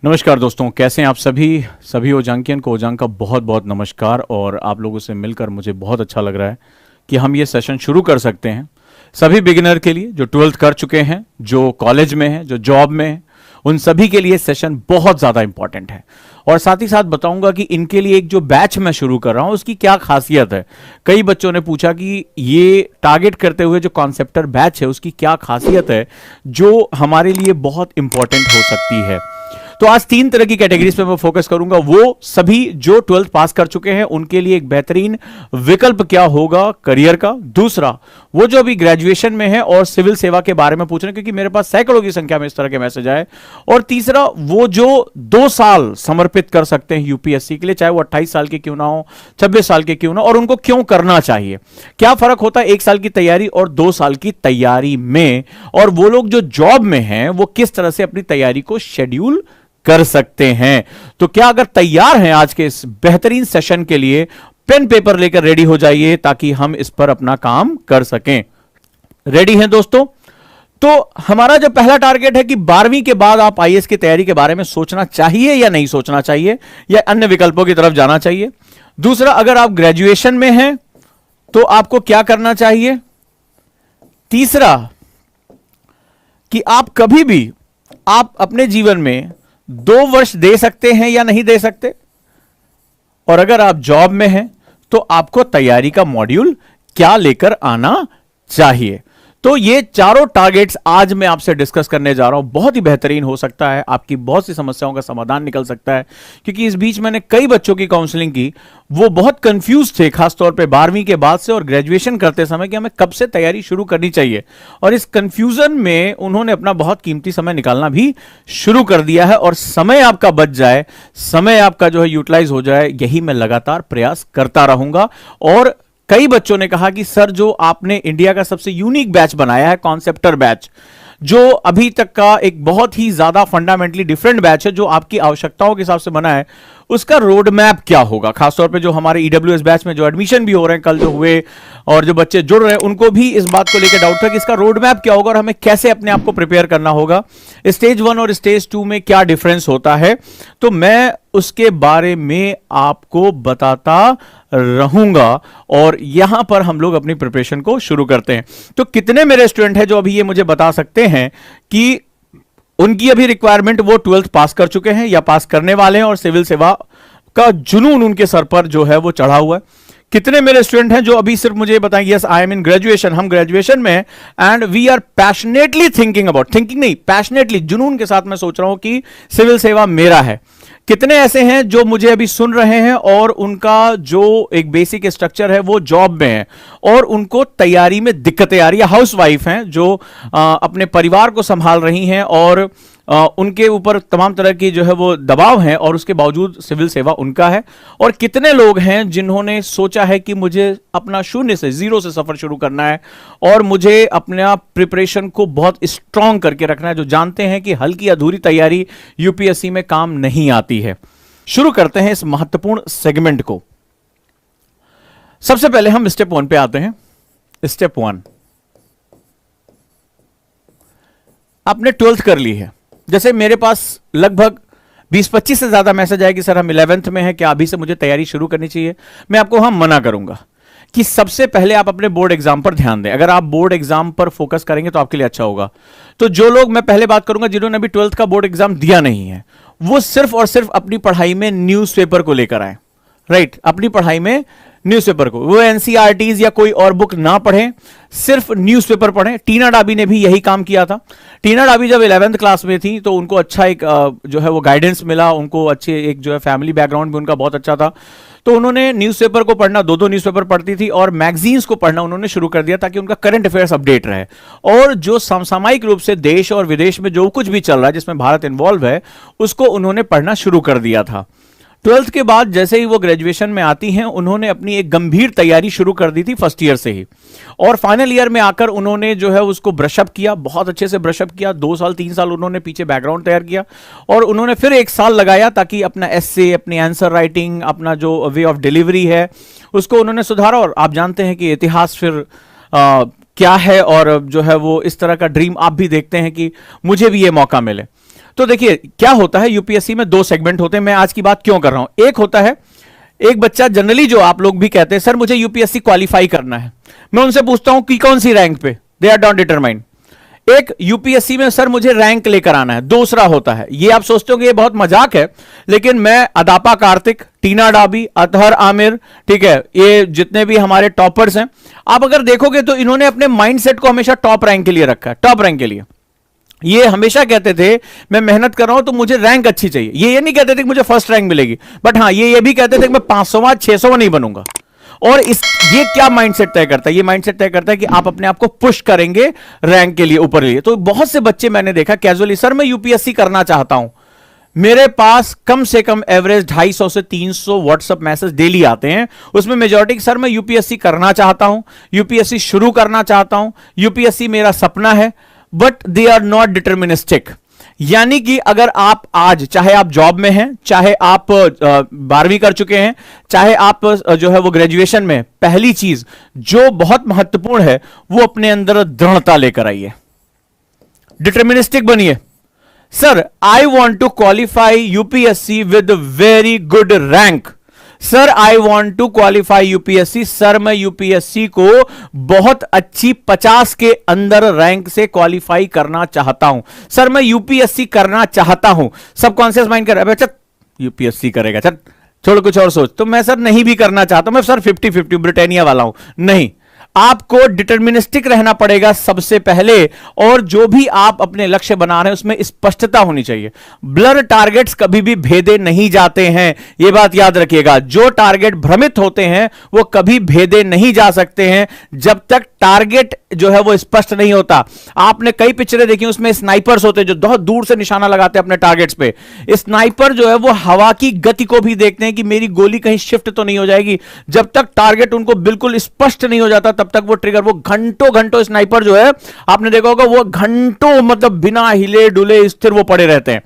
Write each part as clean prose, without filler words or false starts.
नमस्कार दोस्तों, कैसे हैं आप सभी ओजांकियन को ओजांग का बहुत बहुत नमस्कार। और आप लोगों से मिलकर मुझे बहुत अच्छा लग रहा है कि हम ये सेशन शुरू कर सकते हैं सभी बिगिनर के लिए, जो 12th कर चुके हैं, जो कॉलेज में हैं, जो जॉब में हैं, उन सभी के लिए सेशन बहुत ज़्यादा इंपॉर्टेंट है। और साथ ही साथ बताऊंगा कि इनके लिए एक जो बैच मैं शुरू कर रहा हूं उसकी क्या खासियत है। कई बच्चों ने पूछा कि ये टारगेट करते हुए जो कॉन्सेप्टर बैच है उसकी क्या खासियत है जो हमारे लिए बहुत इंपॉर्टेंट हो सकती है। तो आज 3 तरह की कैटेगरीज पे मैं फोकस करूंगा। वो सभी जो 12th पास कर चुके हैं उनके लिए एक बेहतरीन विकल्प क्या होगा करियर का। दूसरा, वो जो अभी ग्रेजुएशन में है और सिविल सेवा के बारे में पूछ रहे हैं, क्योंकि मेरे पास सैकड़ों की संख्या में इस तरह के मैसेज आए। और तीसरा, वो जो 2 साल समर्पित कर सकते हैं यूपीएससी के लिए, चाहे वो 28 साल के क्यों ना हो, 26 साल के क्यों ना, और उनको क्यों करना चाहिए, क्या फर्क होता है 1 साल की तैयारी और 2 साल की तैयारी में, और वो लोग जो जॉब में हैं वो किस तरह से अपनी तैयारी को शेड्यूल कर सकते हैं। तो क्या अगर तैयार हैं आज के इस बेहतरीन सेशन के लिए, पेन पेपर लेकर रेडी हो जाइए ताकि हम इस पर अपना काम कर सकें। रेडी हैं दोस्तों? तो हमारा जो पहला टारगेट है कि 12वीं के बाद आप आईएएस की तैयारी के बारे में सोचना चाहिए या नहीं सोचना चाहिए, या अन्य विकल्पों की तरफ जाना चाहिए। दूसरा, अगर आप ग्रेजुएशन में हैं तो आपको क्या करना चाहिए। तीसरा, कि आप कभी भी आप अपने जीवन में 2 वर्ष दे सकते हैं या नहीं दे सकते, और अगर आप जॉब में हैं तो आपको तैयारी का मॉड्यूल क्या लेकर आना चाहिए। तो ये चारों टारगेट्स आज मैं आपसे डिस्कस करने जा रहा हूं। बहुत ही बेहतरीन हो सकता है, आपकी बहुत सी समस्याओं का समाधान निकल सकता है। क्योंकि इस बीच मैंने कई बच्चों की काउंसलिंग की, वो बहुत कंफ्यूज थे, खासतौर पे 12वीं के बाद से और ग्रेजुएशन करते समय कि हमें कब से तैयारी शुरू करनी चाहिए। और इस कंफ्यूजन में उन्होंने अपना बहुत कीमती समय निकालना भी शुरू कर दिया है। और समय आपका बच जाए, समय आपका जो है यूटिलाइज हो जाए, यही मैं लगातार प्रयास करता रहूंगा। और कई बच्चों ने कहा कि सर, जो आपने इंडिया का सबसे यूनिक बैच बनाया है, कॉन्सेप्टर बैच, जो अभी तक का एक बहुत ही ज्यादा फंडामेंटली डिफरेंट बैच है, जो आपकी आवश्यकताओं के हिसाब से बना है, उसका रोड मैप क्या होगा। खासतौर पे जो हमारे ईडब्ल्यूएस बैच में जो एडमिशन भी हो रहे हैं, कल जो हुए, और जो बच्चे जुड़ रहे हैं, उनको भी इस बात को लेकर डाउट था कि इसका रोड मैप क्या होगा और हमें कैसे अपने आप को प्रिपेयर करना होगा, स्टेज 1 और स्टेज 2 में क्या डिफरेंस होता है। तो मैं उसके बारे में आपको बताता रहूंगा, और यहां पर हम लोग अपनी प्रिपरेशन को शुरू करते हैं। तो कितने मेरे स्टूडेंट हैं जो अभी ये मुझे बता सकते हैं कि उनकी अभी रिक्वायरमेंट, वो 12th पास कर चुके हैं या पास करने वाले हैं और सिविल सेवा का जुनून उनके सर पर जो है वो चढ़ा हुआ है। कितने मेरे स्टूडेंट हैं जो अभी सिर्फ मुझे बताएंगे, yes I am in graduation, हम ग्रेजुएशन में हैं, and we are passionately thinking about, thinking नहीं, पैशनेटली, जुनून के साथ मैं सोच रहा हूं कि सिविल सेवा मेरा है। कितने ऐसे हैं जो मुझे अभी सुन रहे हैं और उनका जो एक बेसिक स्ट्रक्चर है वो जॉब में है और उनको तैयारी में दिक्कतें आ रही है, हाउसवाइफ हैं जो अपने परिवार को संभाल रही हैं और उनके ऊपर तमाम तरह की जो है वो दबाव है, और उसके बावजूद सिविल सेवा उनका है। और कितने लोग हैं जिन्होंने सोचा है कि मुझे अपना शून्य से, जीरो से सफर शुरू करना है और मुझे अपना प्रिपरेशन को बहुत स्ट्रांग करके रखना है, जो जानते हैं कि हल्की अधूरी तैयारी यूपीएससी में काम नहीं आती है। शुरू करते हैं इस महत्वपूर्ण सेगमेंट को। सबसे पहले हम स्टेप 1 पे आते हैं। स्टेप 1, आपने 12th कर ली है। जैसे मेरे पास लगभग 20-25 से ज्यादा मैसेज आए कि सर हम 11th में हैं, क्या अभी से मुझे तैयारी शुरू करनी चाहिए। मैं आपको हम मना करूंगा कि सबसे पहले आप अपने बोर्ड एग्जाम पर ध्यान दें। अगर आप बोर्ड एग्जाम पर फोकस करेंगे तो आपके लिए अच्छा होगा। तो जो लोग, मैं पहले बात करूंगा जिन्होंने अभी 12th का बोर्ड एग्जाम दिया नहीं है, वो सिर्फ और सिर्फ अपनी पढ़ाई में न्यूज़पेपर को लेकर आए। राइट, अपनी पढ़ाई में न्यूज़पेपर को, वो एनसीईआरटीज या कोई और बुक ना पढ़ें, सिर्फ न्यूज़पेपर पढ़ें। टीना डाबी ने भी यही काम किया था। टीना डाबी जब 11th क्लास में थी तो उनको अच्छा एक जो है वो गाइडेंस मिला, उनको अच्छे एक जो है फैमिली बैकग्राउंड भी उनका बहुत अच्छा था। तो उन्होंने न्यूज़पेपर को पढ़ना, 2-2 न्यूज़पेपर पढ़ती थी, और मैगजीन्स को पढ़ना उन्होंने शुरू कर दिया ताकि उनका करंट अफेयर्स अपडेट रहे। और जो समसामयिक रूप से देश और विदेश में जो कुछ भी चल रहा है जिसमें भारत इन्वॉल्व है, उसको उन्होंने पढ़ना शुरू कर दिया था। 12th के बाद जैसे ही वो ग्रेजुएशन में आती हैं, उन्होंने अपनी एक गंभीर तैयारी शुरू कर दी थी फर्स्ट ईयर से ही, और फाइनल ईयर में आकर उन्होंने जो है उसको ब्रशअप किया, बहुत अच्छे से ब्रशअप किया। 2 साल 3 साल उन्होंने पीछे बैकग्राउंड तैयार किया, और उन्होंने फिर 1 साल लगाया ताकि अपना एस्से, अपनी आंसर राइटिंग, अपना जो वे ऑफ डिलीवरी है उसको उन्होंने सुधारा। और आप जानते हैं कि इतिहास फिर क्या है, और जो है वो इस तरह का ड्रीम आप भी देखते हैं कि मुझे भी ये मौका मिले। तो देखिए क्या होता है, यूपीएससी में दो सेगमेंट होते हैं। मैं आज की बात क्यों कर रहा हूं, एक होता है, एक बच्चा जनरली जो आप लोग भी कहते हैं सर मुझे यूपीएससी क्वालिफाई करना है, मैं उनसे पूछता हूं कि कौन सी रैंक पे, दे आर नॉट डिटरमाइंड। एक यूपीएससी में सर मुझे रैंक लेकर आना है। दूसरा होता है, ये आप सोचते हो कि ये बहुत मजाक है, लेकिन मैं अदापा कार्तिक, टीना डाबी, अतहर आमिर, ठीक है, ये जितने भी हमारे टॉपर्स हैं, आप अगर देखोगे तो इन्होंने अपने माइंडसेट को हमेशा टॉप रैंक के लिए रखा है, टॉप रैंक के लिए। ये हमेशा कहते थे मैं मेहनत कर रहा हूं तो मुझे रैंक अच्छी चाहिए। ये नहीं कहते थे कि मुझे फर्स्ट रैंक मिलेगी, बट हाँ ये भी कहते थे कि मैं 500वां 600वां नहीं बनूंगा। और ये क्या माइंडसेट तय करता है, ये माइंडसेट तय करता है कि आप अपने आप को पुश करेंगे रैंक के लिए, ऊपर लिए। तो बहुत से बच्चे मैंने देखा कैजुअली, सर मैं यूपीएससी करना चाहता हूं, मेरे पास कम से कम एवरेज 250 से 300 व्हाट्सएप मैसेज डेली आते हैं, उसमें मेजॉरिटी सर मैं यूपीएससी करना चाहता हूं, यूपीएससी शुरू करना चाहता हूं, यूपीएससी मेरा सपना है, but they are not deterministic. यानी कि अगर आप आज, चाहे आप जॉब में हैं, चाहे आप 12वीं कर चुके हैं, चाहे आप जो है वो ग्रेजुएशन में, पहली चीज जो बहुत महत्वपूर्ण है वो अपने अंदर दृढ़ता लेकर आइए, डिटर्मिनिस्टिक बनिए। Sir I want to qualify UPSC with very good rank, sir I want to qualify UPSC, sir मैं यूपीएससी को बहुत अच्छी 50 के अंदर रैंक से क्वालिफाई करना चाहता हूं, सर मैं यूपीएससी करना चाहता हूं। सबकॉन्शियस माइंड कर रहा है चल यूपीएससी करेगा, चल छोड़ कुछ और सोच। तो मैं सर नहीं भी करना चाहता, मैं सर 50-50 ब्रिटानिया वाला हूं। नहीं, आपको डिटर्मिनिस्टिक रहना पड़ेगा सबसे पहले, और जो भी आप अपने लक्ष्य बना रहे हैं उसमें स्पष्टता होनी चाहिए। ब्लर टारगेट्स कभी भी भेदे नहीं जाते हैं, यह बात याद रखिएगा। जो टारगेट भ्रमित होते हैं वो कभी भेदे नहीं जा सकते हैं जब तक टारगेट जो है वो स्पष्ट नहीं होता। आपने कई पिक्चरें देखी, उसमें स्नाइपर्स होते हैं जो बहुत दूर से निशाना लगाते हैं अपने टारगेट्स पे। स्नाइपर जो है वो हवा की गति को भी देखते हैं कि मेरी गोली कहीं शिफ्ट तो नहीं हो जाएगी। जब तक टारगेट उनको बिल्कुल स्पष्ट नहीं हो जाता तब तक वो ट्रिगर, वो घंटों घंटों स्नाइपर जो है, आपने देखा होगा वो घंटों मतलब बिना हिले डुले स्थिर वो पड़े रहते हैं,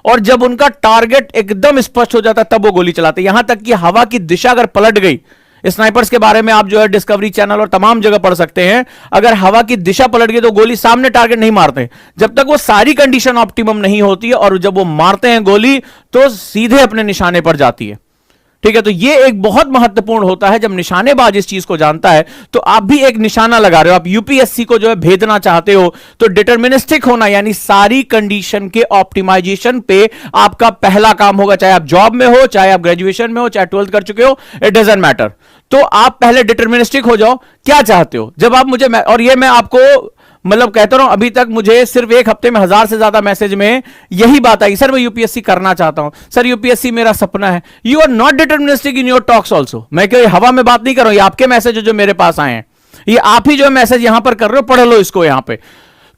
और जब उनका टारगेट एकदम स्पष्ट हो जाता तब वो गोली चलाते हैं। यहां तक कि हवा की दिशा अगर पलट गई, स्नाइपर्स के बारे में आप जो है डिस्कवरी चैनल और तमाम जगह पढ़ सकते हैं, अगर हवा की दिशा पलट गई तो गोली सामने टारगेट नहीं मारते जब तक वो सारी कंडीशन ऑप्टिमम नहीं होती है, और जब वो मारते हैं गोली तो सीधे अपने निशाने पर जाती है। ठीक है, तो ये एक बहुत महत्वपूर्ण होता है। जब निशानेबाज इस चीज को जानता है तो आप भी एक निशाना लगा रहे हो, आप यूपीएससी को जो है भेदना चाहते हो, तो डिटर्मिनिस्टिक होना यानी सारी कंडीशन के ऑप्टिमाइजेशन पे आपका पहला काम होगा। चाहे आप जॉब में हो, चाहे आप ग्रेजुएशन में हो, चाहे 12th कर चुके हो, इट डजंट मैटर। तो आप पहले डिटर्मिनिस्टिक हो जाओ, क्या चाहते हो। जब आप मुझे, और ये मैं आपको मतलब कहता हूं, अभी तक मुझे सिर्फ एक हफ्ते में 1000 से ज्यादा मैसेज में यही बात आई, सर मैं यूपीएससी करना चाहता हूं, सर यूपीएससी मेरा सपना है। You are not deterministic in your talks also. मैं कोई हवा में बात नहीं कर रहा हूं, ये आपके मैसेज जो मेरे पास आए हैं, ये आप ही जो मैसेज यहां पर कर रहे हो, पढ़ लो इसको यहां पे।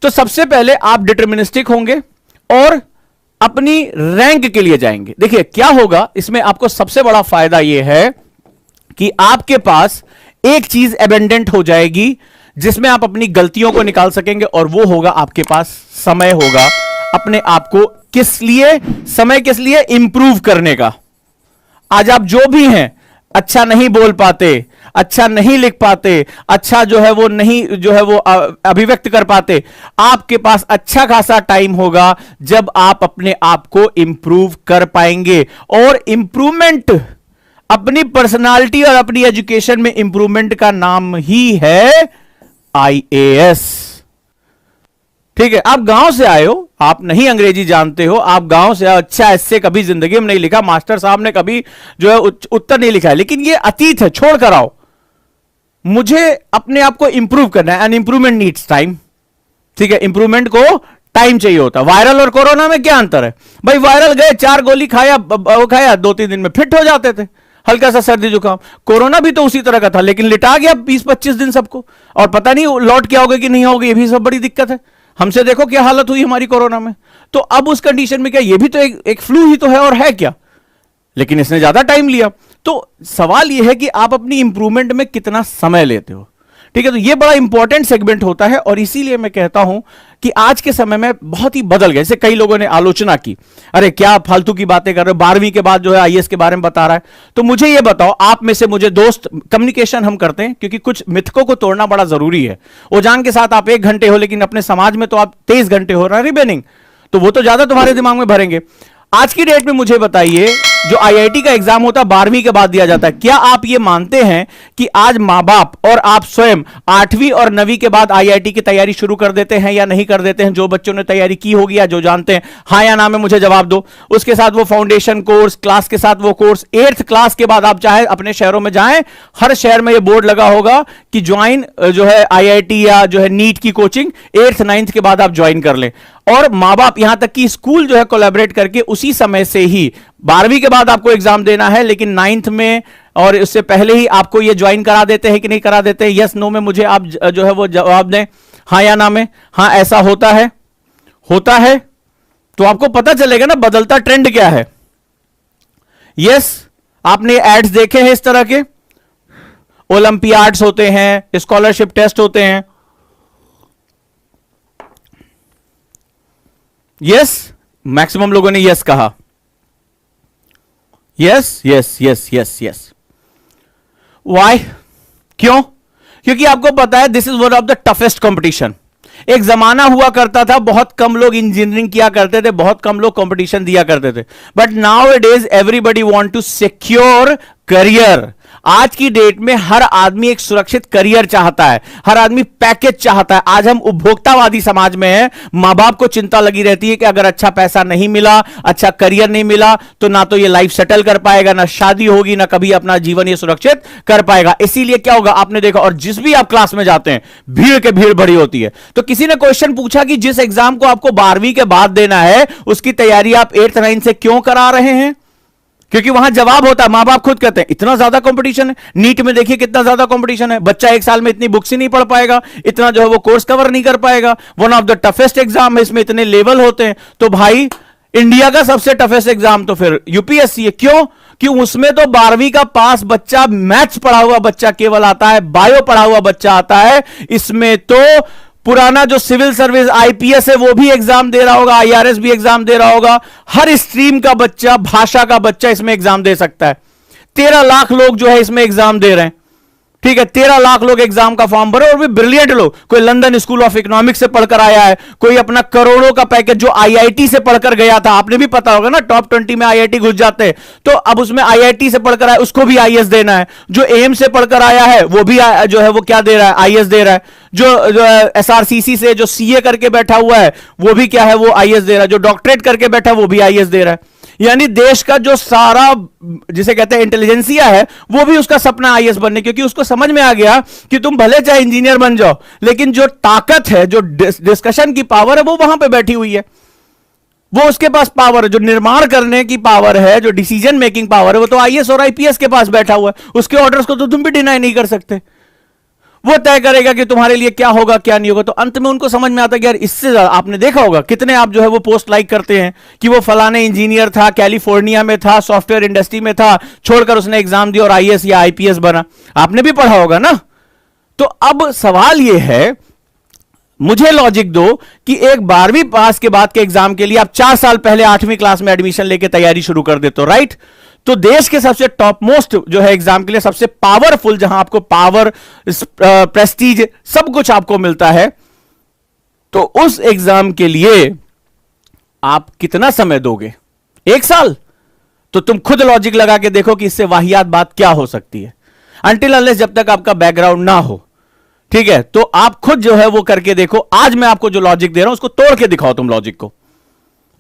तो सबसे पहले आप डिटर्मिनिस्टिक होंगे और अपनी रैंक के लिए जाएंगे। देखिए क्या होगा इसमें, आपको सबसे बड़ा फायदा यह है कि आपके पास एक चीज एबेंडेंट हो जाएगी जिसमें आप अपनी गलतियों को निकाल सकेंगे, और वो होगा आपके पास समय होगा अपने आप को किस लिए, समय किस लिए, इंप्रूव करने का। आज आप जो भी हैं, अच्छा नहीं बोल पाते, अच्छा नहीं लिख पाते, अच्छा जो है वो नहीं जो है वो अभिव्यक्त कर पाते, आपके पास अच्छा खासा टाइम होगा जब आप अपने आप को इंप्रूव कर पाएंगे। और इंप्रूवमेंट, अपनी पर्सनालिटी और अपनी एजुकेशन में इंप्रूवमेंट का नाम ही है आईएएस। ठीक है, आप गांव से आए हो, आप नहीं अंग्रेजी जानते हो, आप गांव से, अच्छा ऐसे कभी जिंदगी में नहीं लिखा, मास्टर साहब ने कभी जो है उत्तर नहीं लिखा है, लेकिन ये अतीत है, छोड़ कर आओ। मुझे अपने आप को इंप्रूव करना है, एंड इंप्रूवमेंट नीड्स टाइम। ठीक है, इंप्रूवमेंट को टाइम चाहिए होता। वायरल और कोरोना में क्या अंतर है भाई, वायरल गए 4 गोली खाया, वो खाया 2-3 दिन में फिट हो जाते थे, हल्का सा सर्दी जुकाम। कोरोना भी तो उसी तरह का था, लेकिन लिटा गया 20-25 दिन सबको, और पता नहीं लौट के आओगे कि नहीं आओगे, ये भी सब बड़ी दिक्कत है। हमसे देखो क्या हालत हुई हमारी कोरोना में। तो अब उस कंडीशन में क्या, ये भी तो एक फ्लू ही तो है, और है क्या, लेकिन इसने ज्यादा टाइम लिया। तो सवाल यह है कि आप अपनी इंप्रूवमेंट में कितना समय लेते हो। ठीक है, तो ये बड़ा इंपॉर्टेंट सेगमेंट होता है, और इसीलिए मैं कहता हूं कि आज के समय में बहुत ही बदल गए। जैसे कई लोगों ने आलोचना की, अरे क्या फालतू की बातें कर रहे हो, 12वीं के बाद जो है आईएएस के बारे में बता रहा है। तो मुझे ये बताओ, आप में से मुझे दोस्त, कम्युनिकेशन हम करते हैं क्योंकि कुछ मिथकों को तोड़ना बड़ा जरूरी है। ओजांग के साथ आप 1 घंटे हो, लेकिन अपने समाज में तो आप 23 घंटे हो रहा है रिबेनिंग। तो वो तो ज्यादा तुम्हारे दिमाग में भरेंगे। आज की डेट में मुझे बताइए, जो आईआईटी का एग्जाम होता है 12वीं के बाद दिया जाता है, क्या आप ये मानते हैं कि आज मां बाप और आप स्वयं 8वीं और 9वीं के बाद आईआईटी की तैयारी शुरू कर देते हैं या नहीं कर देते हैं? जो बच्चों ने तैयारी की होगी या जो जानते हैं, हाँ या ना में मुझे जवाब दो। उसके साथ वो फाउंडेशन कोर्स, क्लास के साथ वो कोर्स, 8th क्लास के बाद आप चाहे अपने शहरों में जाएं, हर शहर में ये बोर्ड लगा होगा कि ज्वाइन जो है आईआईटी या जो है नीट की कोचिंग 8th 9th के बाद आप ज्वाइन कर लें। और मां बाप यहां तक कि स्कूल जो है कोलैबोरेट करके उसी समय से ही 12वीं के बाद आपको एग्जाम देना है, लेकिन 9th में और उससे पहले ही आपको ये ज्वाइन करा देते हैं कि नहीं करा देते हैं? यस नो में मुझे आप जो है वो जवाब दें, हाँ या ना में। हाँ, ऐसा होता है, होता है। तो आपको पता चलेगा ना बदलता ट्रेंड क्या है। यस, आपने एड्स देखे हैं इस तरह के, ओलंपियाड्स होते हैं, स्कॉलरशिप टेस्ट होते हैं। यस, मैक्सिमम लोगों ने यस कहा। Yes yes yes yes yes. Why? क्यों? क्योंकि आपको पता है this is one of the toughest competition. एक जमाना हुआ करता था, बहुत कम लोग इंजीनियरिंग किया करते थे, बहुत कम लोग कंपटीशन दिया करते थे, but now it is everybody want to secure career. आज की डेट में हर आदमी एक सुरक्षित करियर चाहता है, हर आदमी पैकेज चाहता है। आज हम उपभोक्तावादी समाज में हैं। मां बाप को चिंता लगी रहती है कि अगर अच्छा पैसा नहीं मिला, अच्छा करियर नहीं मिला, तो ना तो ये लाइफ सेटल कर पाएगा, ना शादी होगी, ना कभी अपना जीवन ये सुरक्षित कर पाएगा। इसीलिए क्या होगा, आपने देखा, और जिस भी आप क्लास में जाते हैं भीड़ के भीड़ भरी होती है। तो किसी ने क्वेश्चन पूछा कि जिस एग्जाम को आपको 12वीं के बाद देना है, उसकी तैयारी आप 8th 9th से क्यों करा रहे हैं? क्योंकि वहां जवाब होता है, मां बाप खुद कहते हैं इतना ज्यादा कंपटीशन है। नीट में देखिए कितना ज्यादा कंपटीशन है, बच्चा एक साल में इतनी बुक्स ही नहीं पढ़ पाएगा, इतना जो है वो कोर्स कवर नहीं कर पाएगा। One of the toughest exam है, इसमें इतने लेवल होते हैं। तो भाई इंडिया का सबसे टफेस्ट एग्जाम तो फिर यूपीएससी है। क्यों? कि उसमें तो 12वीं का पास बच्चा, मैथ्स पढ़ा हुआ बच्चा केवल आता है, बायो पढ़ा हुआ बच्चा आता है। इसमें तो पुराना जो सिविल सर्विस आईपीएस है वो भी एग्जाम दे रहा होगा, आईआरएस भी एग्जाम दे रहा होगा। हर स्ट्रीम का बच्चा, भाषा का बच्चा इसमें एग्जाम दे सकता है। 13 लाख लोग जो है इसमें एग्जाम दे रहे हैं। ठीक है, 13 लाख लोग एग्जाम का फॉर्म भरे, और भी ब्रिलियंट लोग। कोई लंदन स्कूल ऑफ इकोनॉमिक्स से पढ़कर आया है, कोई अपना करोड़ों का पैकेज जो आईआईटी से पढ़कर गया था, आपने भी पता होगा ना, टॉप 20 में आईआईटी घुस जाते हैं। तो अब उसमें आईआईटी से पढ़कर आया, उसको भी आईएएस देना है। जो एम्स से पढ़कर आया है वो भी जो है वो क्या दे रहा है, आईएएस दे रहा है। जो एसआरसीसी से जो सीए करके बैठा हुआ है वो भी क्या है, वो आईएएस दे रहा है। जो डॉक्टरेट करके बैठा है वो भी आईएएस दे रहा है। यानी देश का जो सारा, जिसे कहते हैं इंटेलिजेंसिया है, वो भी उसका सपना आईएएस बनने, क्योंकि उसको समझ में आ गया कि तुम भले चाहे इंजीनियर बन जाओ, लेकिन जो ताकत है, जो डिस्कशन की पावर है, वो वहां पे बैठी हुई है। वो उसके पास पावर है, जो निर्माण करने की पावर है, जो डिसीजन मेकिंग पावर है, वो तो आईएएस और आईपीएस के पास बैठा हुआ है। उसके ऑर्डर्स को तो तुम भी डिनाई नहीं कर सकते। वो तय करेगा कि तुम्हारे लिए क्या होगा क्या नहीं होगा। तो अंत में उनको समझ में आता है कि यार इससे ज्यादा, आपने देखा होगा कितने आप जो है वो पोस्ट लाइक करते हैं कि वो फलाने इंजीनियर था, कैलिफोर्निया में था, सॉफ्टवेयर इंडस्ट्री में था, छोड़कर उसने एग्जाम दिया और आईएएस या आईपीएस बना। आपने भी पढ़ा होगा ना। तो अब सवाल ये है, मुझे लॉजिक दो कि एक 12वीं पास के बाद के एग्जाम के लिए आप 4 साल पहले 8वीं क्लास में एडमिशन लेके तैयारी शुरू कर देते हो, राइट? तो देश के सबसे टॉप मोस्ट जो है एग्जाम के लिए सबसे पावरफुल, जहां आपको पावर, प्रेस्टीज, सब कुछ आपको मिलता है, तो उस एग्जाम के लिए आप कितना समय दोगे? 1 साल? तो तुम खुद लॉजिक लगा के देखो कि इससे वाहियात बात क्या हो सकती है। अनटिल अनलेस, जब तक आपका बैकग्राउंड ना हो, ठीक है, तो आप खुद जो है वो करके देखो। आज मैं आपको जो लॉजिक दे रहा हूं उसको तोड़ के दिखाओ तुम लॉजिक को।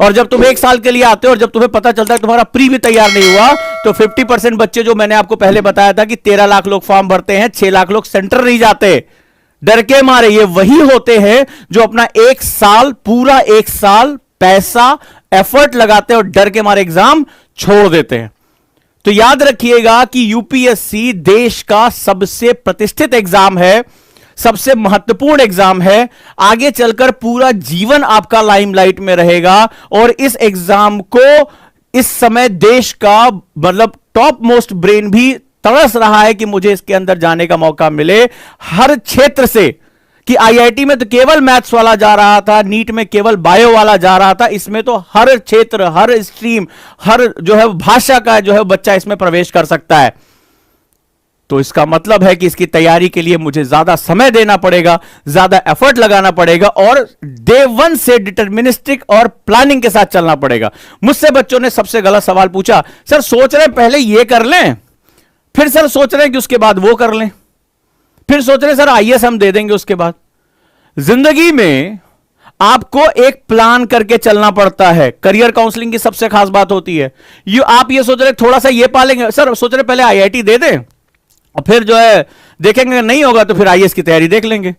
और जब तुम 1 साल के लिए आते हो और जब तुम्हें पता चलता है तुम्हारा प्री भी तैयार नहीं हुआ, तो 50% बच्चे, जो मैंने आपको पहले बताया था कि 13 लाख लोग फॉर्म भरते हैं, 6 लाख लोग सेंटर नहीं जाते डर के मारे। ये वही होते हैं जो अपना 1 साल, पूरा 1 साल पैसा, एफर्ट लगाते हैं और डर के मारे एग्जाम छोड़ देते हैं। तो याद रखिएगा कि यूपीएससी देश का सबसे प्रतिष्ठित एग्जाम है, सबसे महत्वपूर्ण एग्जाम है। आगे चलकर पूरा जीवन आपका लाइमलाइट में रहेगा। और इस एग्जाम को इस समय देश का मतलब टॉप मोस्ट ब्रेन भी तरस रहा है कि मुझे इसके अंदर जाने का मौका मिले। हर क्षेत्र से, कि आईआईटी में तो केवल मैथ्स वाला जा रहा था, नीट में केवल बायो वाला जा रहा था, इसमें तो हर क्षेत्र, हर स्ट्रीम, हर जो है भाषा का जो है बच्चा इसमें प्रवेश कर सकता है। तो इसका मतलब है कि इसकी तैयारी के लिए मुझे ज्यादा समय देना पड़ेगा, ज्यादा एफर्ट लगाना पड़ेगा और डे वन से डिटर्मिनिस्टिक और प्लानिंग के साथ चलना पड़ेगा। मुझसे बच्चों ने सबसे गलत सवाल पूछा, सर सोच रहे हैं पहले ये कर लें, फिर सर सोच रहे हैं कि उसके बाद वो कर लें, फिर सोच रहे हैं सर आईएएस हम दे देंगे उसके बाद। जिंदगी में आपको एक प्लान करके चलना पड़ता है। करियर काउंसलिंग की सबसे खास बात होती है, आप ये सोच रहे थोड़ा सा ये पालेंगे, सर सोच रहे पहले आईआईटी दे दें और फिर जो है देखेंगे नहीं होगा तो फिर आईएएस की तैयारी देख लेंगे।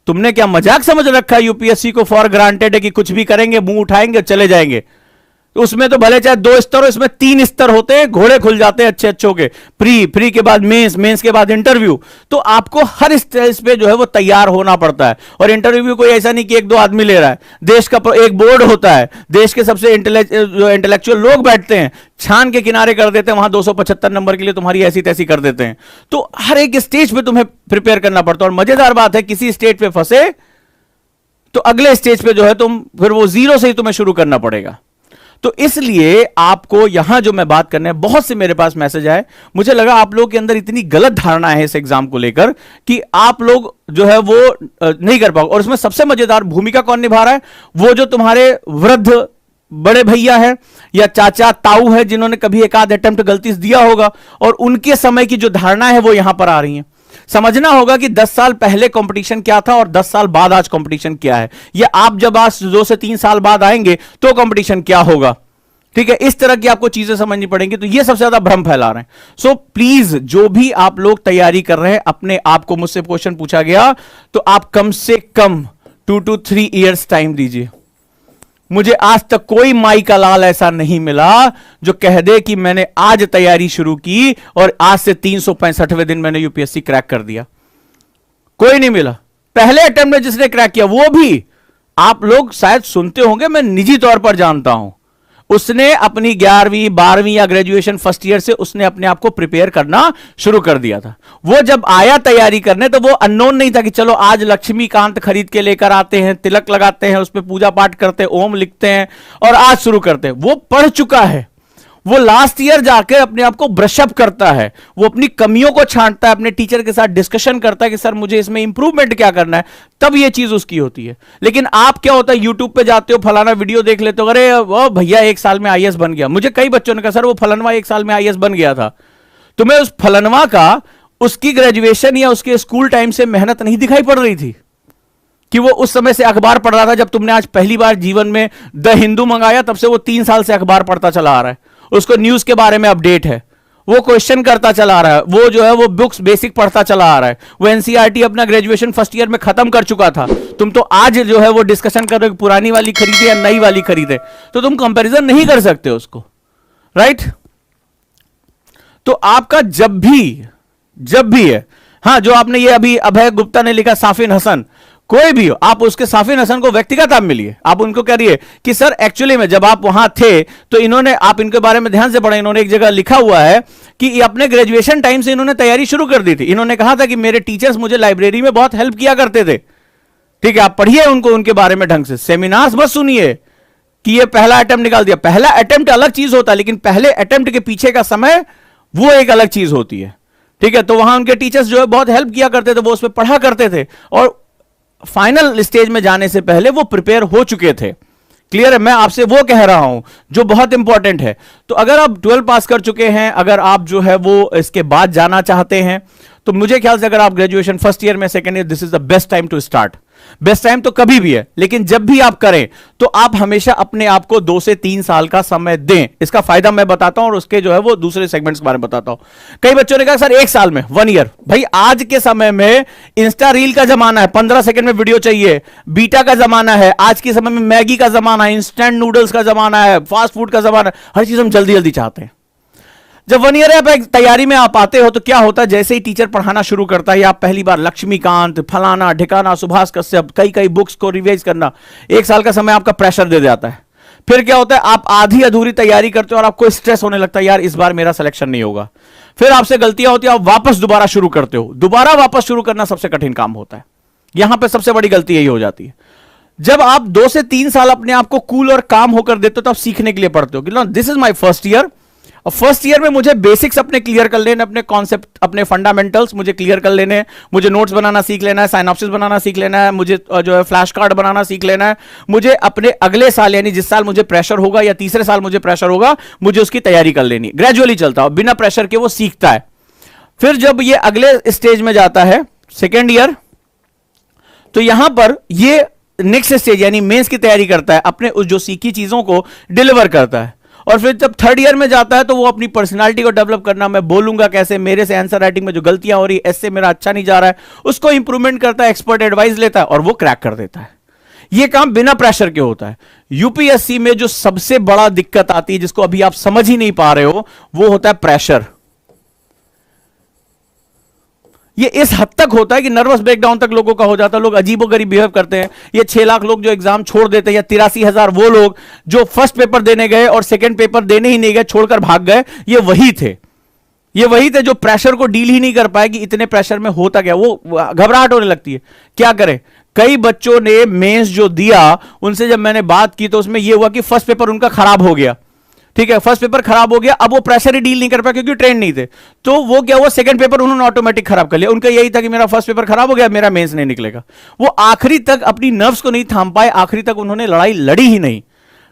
तुमने क्या मजाक समझ रखा है यूपीएससी को? फॉर ग्रांटेड है कि कुछ भी करेंगे, मुंह उठाएंगे चले जाएंगे। तो उसमें तो भले चाहे 2 स्तर हो, इसमें 3 स्तर होते हैं, घोड़े खुल जाते हैं अच्छे अच्छों के। प्री के बाद मेंस, मेंस के बाद इंटरव्यू। तो आपको हर स्टेज पे जो है वो तैयार होना पड़ता है। और इंटरव्यू कोई ऐसा नहीं कि 1-2 आदमी ले रहा है, देश का एक बोर्ड होता है, देश के सबसे इंटेलेक्चुअल लोग बैठते हैं, छान के किनारे कर देते हैं, वहां 275 नंबर के लिए तुम्हारी ऐसी तैसी कर देते हैं। तो हर एक स्टेज पे तुम्हें प्रिपेयर करना पड़ता है। और मजेदार बात है, किसी स्टेज पे फंसे तो अगले स्टेज पे जो है तुम फिर वो जीरो से ही तुम्हें शुरू करना पड़ेगा। तो इसलिए आपको यहां जो मैं बात करने, बहुत से मेरे पास मैसेज आए, मुझे लगा आप लोगों के अंदर इतनी गलत धारणा है इस एग्जाम को लेकर कि आप लोग जो है वो नहीं कर पाओगे। और इसमें सबसे मजेदार भूमिका कौन निभा रहा है? वो जो तुम्हारे वृद्ध बड़े भैया है या चाचा ताऊ है, जिन्होंने कभी एक आध अटेम्प्ट गलती से दिया होगा, और उनके समय की जो धारणा है वो यहां पर आ रही है। समझना होगा कि 10 साल पहले कंपटीशन क्या था और 10 साल बाद आज कंपटीशन क्या है, या आप जब आज 2 से 3 साल बाद आएंगे तो कंपटीशन क्या होगा। ठीक है, इस तरह की आपको चीजें समझनी पड़ेंगी। तो ये सबसे ज्यादा भ्रम फैला रहे हैं। सो प्लीज, जो भी आप लोग तैयारी कर रहे हैं, अपने आप को, मुझसे क्वेश्चन पूछा गया तो आप कम से कम 2 to 3 ईयर्स टाइम दीजिए। मुझे आज तक कोई माई का लाल ऐसा नहीं मिला जो कह दे कि मैंने आज तैयारी शुरू की और आज से 365वें दिन मैंने यूपीएससी क्रैक कर दिया। कोई नहीं मिला। पहले अटेम्प्ट में जिसने क्रैक किया, वो भी आप लोग शायद सुनते होंगे, मैं निजी तौर पर जानता हूं, उसने अपनी 11वीं 12वीं या ग्रेजुएशन फर्स्ट ईयर से उसने अपने आप को प्रिपेयर करना शुरू कर दिया था। वो जब आया तैयारी करने तो वो अननोन नहीं था कि चलो आज लक्ष्मीकांत खरीद के लेकर आते हैं, तिलक लगाते हैं, उस पर पूजा पाठ करते हैं, ओम लिखते हैं और आज शुरू करते हैं। वो पढ़ चुका है। वो लास्ट ईयर जाकर अपने आप को ब्रशअप करता है, वो अपनी कमियों को छांटता है, अपने टीचर के साथ डिस्कशन करता है कि सर मुझे इसमें इंप्रूवमेंट क्या करना है, तब ये चीज उसकी होती है। लेकिन आप क्या होता है, यूट्यूब पे जाते हो, फलाना वीडियो देख लेते हो, अरे वो भैया 1 साल में आईएएस बन गया। मुझे कई बच्चों ने कहा सर वो फलनवा 1 साल में आईएएस बन गया था। तुम्हें उस फलनवा का उसकी ग्रेजुएशन या उसके स्कूल टाइम से मेहनत नहीं दिखाई पड़ रही थी कि वो उस समय से अखबार पढ़ रहा था। जब तुमने आज पहली बार जीवन में द हिंदू मंगाया, तब से वो 3 साल से अखबार पढ़ता चला आ रहा है, उसको न्यूज के बारे में अपडेट है, वो क्वेश्चन करता चला आ रहा है, वो जो है वो बुक्स बेसिक पढ़ता चला आ रहा है, वो एनसीईआरटी अपना ग्रेजुएशन फर्स्ट ईयर में खत्म कर चुका था। तुम तो आज जो है वो डिस्कशन कर रहे हो पुरानी वाली खरीदे या नई वाली खरीदे, तो तुम कंपैरिजन नहीं कर सकते उसको, राइट। तो आपका जब भी है, हाँ, जो आपने ये अभी अभय गुप्ता ने लिखा साफिन हसन, कोई भी हो, आप उसके साफिन हसन को व्यक्तिगत आप मिलिए, आप उनको कहिए कि सर एक्चुअली में जब आप वहां थे तो इन्होंने, आप इनके बारे में ध्यान से पढ़ा, इन्होंने एक जगह लिखा हुआ है कि अपने ग्रेजुएशन टाइम से इन्होंने तैयारी शुरू कर दी थी। इन्होंने कहा था कि मेरे टीचर्स मुझे लाइब्रेरी में बहुत हेल्प किया करते थे। ठीक है, आप पढ़िए उनको, उनके बारे में ढंग से, सेमिनार्स बस सुनिए कि ये पहला अटेम्प्ट निकाल दिया। पहला अटेम्प्ट अलग चीज होता है, लेकिन पहले अटेम्प्ट के पीछे का समय वो एक अलग चीज होती है। ठीक है, तो वहां उनके टीचर्स जो है बहुत हेल्प किया करते थे, वो उसमें पढ़ा करते थे और फाइनल स्टेज में जाने से पहले वो प्रिपेयर हो चुके थे। क्लियर है, मैं आपसे वो कह रहा हूं जो बहुत इंपॉर्टेंट है। तो अगर आप 12 पास कर चुके हैं, अगर आप जो है वो इसके बाद जाना चाहते हैं, तो मुझे ख्याल से अगर आप ग्रेजुएशन फर्स्ट ईयर में, second year, this is the best time to start. Best time तो कभी भी है, लेकिन जब भी आप करें तो आप हमेशा अपने आप को 2 से 3 साल का समय दें। इसका फायदा मैं बताता हूं और उसके जो है वो दूसरे सेगमेंट्स के बारे में बताता हूं। कई बच्चों ने कहा सर 1 साल में, 1 ईयर, भाई आज के समय में इंस्टा रील का जमाना है, 15 सेकंड में वीडियो चाहिए, बीटा का जमाना है, आज के समय में मैगी का जमाना है, इंस्टेंट नूडल्स का जमाना है, फास्ट फूड का जमाना है, हर चीज हम जल्दी जल्दी चाहते हैं। जब 1 ईयर आप तैयारी में आप आते हो तो क्या होता है, जैसे ही टीचर पढ़ाना शुरू करता है या आप पहली बार लक्ष्मीकांत, फलाना ढिकाना, सुभाष कश्यप, कई बुक्स को रिवाइज करना, 1 साल का समय आपका प्रेशर दे जाता है। फिर क्या होता है, आप आधी अधूरी तैयारी करते हो और आपको स्ट्रेस होने लगता है, यार इस बार मेरा सिलेक्शन नहीं होगा। फिर आपसे गलतियां होती है, आप वापस दोबारा शुरू करते हो। दोबारा वापस शुरू करना सबसे कठिन काम होता है। यहां पर सबसे बड़ी गलती यही हो जाती है। जब आप 2 से 3 साल अपने आप को कूल और काम होकर देते हो तो आप सीखने के लिए पढ़ते हो कि this is my first year, और फर्स्ट ईयर में मुझे बेसिक्स अपने क्लियर कर लेने, अपने कॉन्सेप्ट, अपने फंडामेंटल्स मुझे क्लियर कर लेने हैं, मुझे नोट्स बनाना सीख लेना है, साइनॉप्सिस बनाना सीख लेना है, मुझे जो है फ्लैश कार्ड बनाना सीख लेना है, मुझे अपने अगले साल यानी जिस साल मुझे प्रेशर होगा या तीसरे साल मुझे प्रेशर होगा मुझे उसकी तैयारी कर लेनी। ग्रेजुअली चलता है, बिना प्रेशर के वो सीखता है। फिर जब ये अगले स्टेज में जाता है सेकेंड ईयर, तो यहां पर ये नेक्स्ट स्टेज यानी मेंस की तैयारी करता है, अपने उस जो सीखी चीजों को डिलीवर करता है। और फिर जब थर्ड ईयर में जाता है तो वो अपनी पर्सनालिटी को डेवलप करना, मैं बोलूंगा कैसे, मेरे से आंसर राइटिंग में जो गलतियां हो रही, ऐसे मेरा अच्छा नहीं जा रहा है, उसको इंप्रूवमेंट करता है, एक्सपर्ट एडवाइस लेता है और वो क्रैक कर देता है। ये काम बिना प्रेशर के होता है। यूपीएससी में जो सबसे बड़ा दिक्कत आती है, जिसको अभी आप समझ ही नहीं पा रहे हो, वो होता है प्रेशर। ये इस हद तक होता है कि नर्वस ब्रेकडाउन तक लोगों का हो जाता है, लोग अजीबोगरीब बिहेव करते हैं। ये 6 लाख लोग जो एग्जाम छोड़ देते हैं, या 83,000 वो लोग जो फर्स्ट पेपर देने गए और सेकंड पेपर देने ही नहीं गए, छोड़कर भाग गए, ये वही थे। ये वही थे जो प्रेशर को डील ही नहीं कर पाए कि इतने प्रेशर में होता क्या, वो घबराहट होने लगती है। क्या करें, कई बच्चों ने मेंस जो दिया, उनसे जब मैंने बात की तो उसमें यह हुआ कि फर्स्ट पेपर उनका खराब हो गया। ठीक है, फर्स्ट पेपर खराब हो गया, अब वो प्रेशर ही डील नहीं कर पाया क्योंकि ट्रेन नहीं थे। तो वो क्या हुआ, सेकंड पेपर उन्होंने ऑटोमेटिक खराब कर लिया। उनका यही था कि मेरा फर्स्ट पेपर खराब हो गया, मेरा मेंस नहीं निकलेगा। वो आखिरी तक अपनी नर्व्स को नहीं थाम पाए, आखिरी तक उन्होंने लड़ाई लड़ी ही नहीं।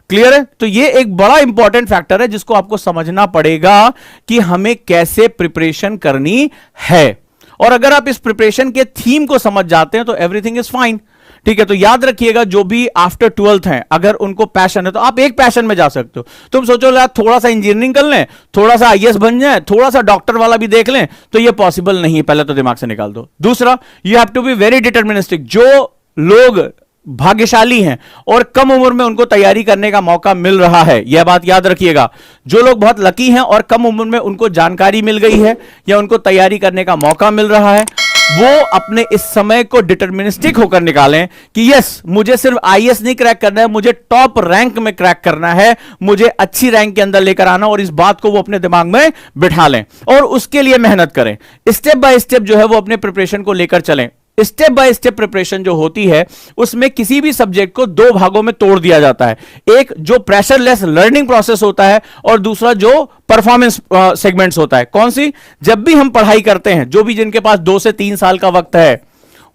क्लियर है? तो ये एक बड़ा इंपॉर्टेंट फैक्टर है जिसको आपको समझना पड़ेगा कि हमें कैसे प्रिपरेशन करनी है। और अगर आप इस प्रिपरेशन के थीम को समझ जाते हैं तो एवरीथिंग इज फाइन। ठीक है, तो याद रखिएगा, जो भी आफ्टर 12th हैं, अगर उनको पैशन है तो आप एक पैशन में जा सकते हो। तुम सोचो यार थोड़ा सा इंजीनियरिंग कर लें, थोड़ा सा आईएएस बन जाए, थोड़ा सा डॉक्टर वाला भी देख लें, तो ये पॉसिबल नहीं है। पहले तो दिमाग से निकाल दो। दूसरा, you have to be very deterministic. जो लोग भाग्यशाली हैं और कम उम्र में उनको तैयारी करने का मौका मिल रहा है, यह बात याद रखिएगा। जो लोग बहुत लकी हैं और कम उम्र में उनको जानकारी मिल गई है या उनको तैयारी करने का मौका मिल रहा है, वो अपने इस समय को डिटर्मिनिस्टिक होकर निकालें कि यस, मुझे सिर्फ आईएएस नहीं क्रैक करना है, मुझे टॉप रैंक में क्रैक करना है, मुझे अच्छी रैंक के अंदर लेकर आना। और इस बात को वो अपने दिमाग में बिठा लें और उसके लिए मेहनत करें। स्टेप बाय स्टेप जो है वो अपने प्रिपरेशन को लेकर चलें। स्टेप बाय स्टेप प्रिपरेशन जो होती है उसमें किसी भी सब्जेक्ट को 2 भागों में तोड़ दिया जाता है। एक जो प्रेशरलेस लर्निंग प्रोसेस होता है और दूसरा जो परफॉर्मेंस सेगमेंट्स होता है। कौन सी? जब भी हम पढ़ाई करते हैं, जो भी जिनके पास 2 से 3 साल का वक्त है,